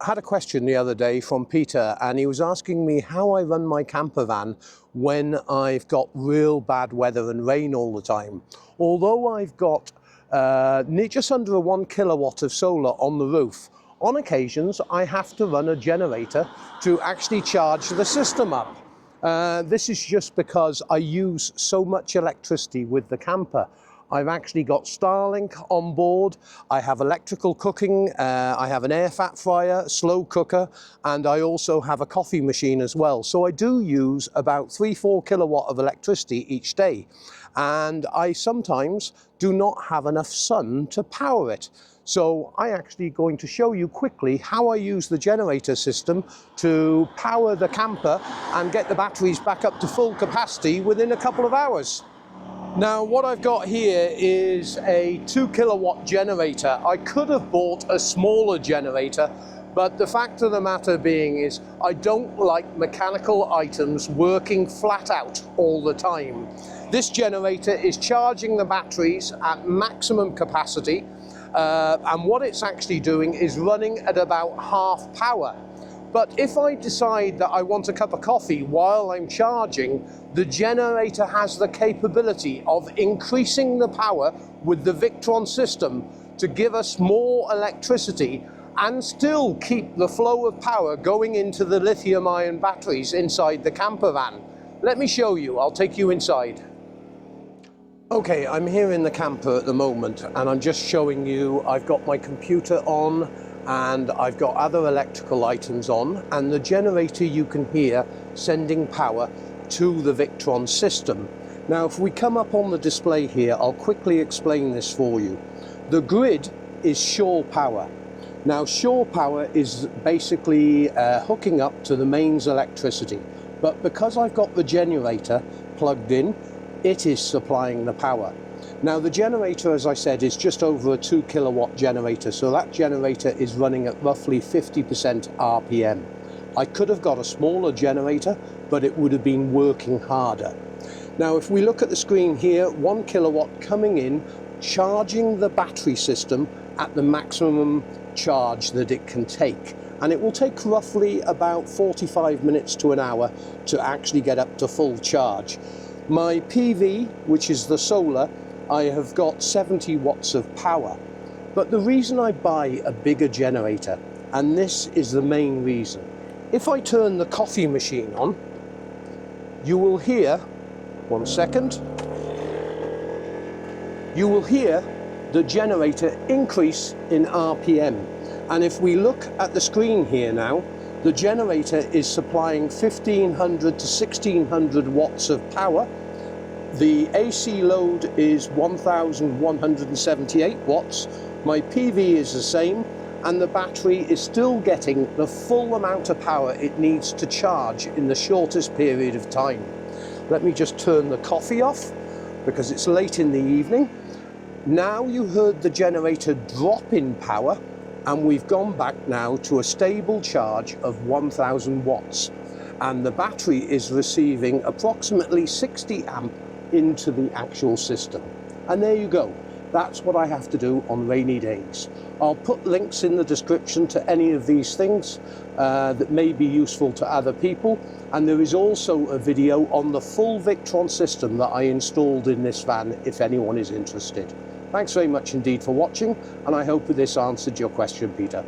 had a question the other day from Peter, and he was asking me how I run my camper van when I've got real bad weather and rain all the time. Although I've got just under a 1 kilowatt of solar on the roof, on occasions I have to run a generator to actually charge the system up. This is just because I use so much electricity with the camper. I've actually got Starlink on board, I have electrical cooking, I have an air fat fryer, slow cooker, and I also have a coffee machine as well. So I do use about 3-4 kilowatt of electricity each day. And I sometimes do not have enough sun to power it. So I'm actually going to show you quickly how I use the generator system to power the camper and get the batteries back up to full capacity within a couple of hours. Now what I've got here is a 2 kilowatt generator. I could have bought a smaller generator, but the fact of the matter being is I don't like mechanical items working flat out all the time. This generator is charging the batteries at maximum capacity, and what it's actually doing is running at about half power. But if I decide that I want a cup of coffee while I'm charging, the generator has the capability of increasing the power with the Victron system to give us more electricity and still keep the flow of power going into the lithium-ion batteries inside the camper van. Let me show you, I'll take you inside. Okay, I'm here in the camper at the moment and I'm just showing you I've got my computer on and I've got other electrical items on, and the generator you can hear sending power to the Victron system. Now if we come up on the display here, I'll quickly explain this for you. The grid is shore power. Now shore power is basically hooking up to the mains electricity, but because I've got the generator plugged in, it is supplying the power. Now the generator, as I said, is just over a 2 kilowatt generator, so that generator is running at roughly 50% RPM. I could have got a smaller generator, but it would have been working harder. Now if we look at the screen here, 1 kilowatt coming in, charging the battery system at the maximum charge that it can take. And it will take roughly about 45 minutes to an hour to actually get up to full charge. My PV, which is the solar, I have got 70 watts of power. But the reason I buy a bigger generator, and this is the main reason, if I turn the coffee machine on, you will hear, one second, you will hear the generator increase in RPM. And if we look at the screen here now, the generator is supplying 1500 to 1600 watts of power. The AC load is 1178 watts. My PV is the same, and the battery is still getting the full amount of power it needs to charge in the shortest period of time. Let me just turn the coffee off because it's late in the evening. Now you heard the generator drop in power, and we've gone back now to a stable charge of 1000 watts. And the battery is receiving approximately 60 amp into the actual system. And there you go. That's what I have to do on rainy days. I'll put links in the description to any of these things that may be useful to other people. And there is also a video on the full Victron system that I installed in this van if anyone is interested. Thanks very much indeed for watching, and I hope that this answered your question, Peter.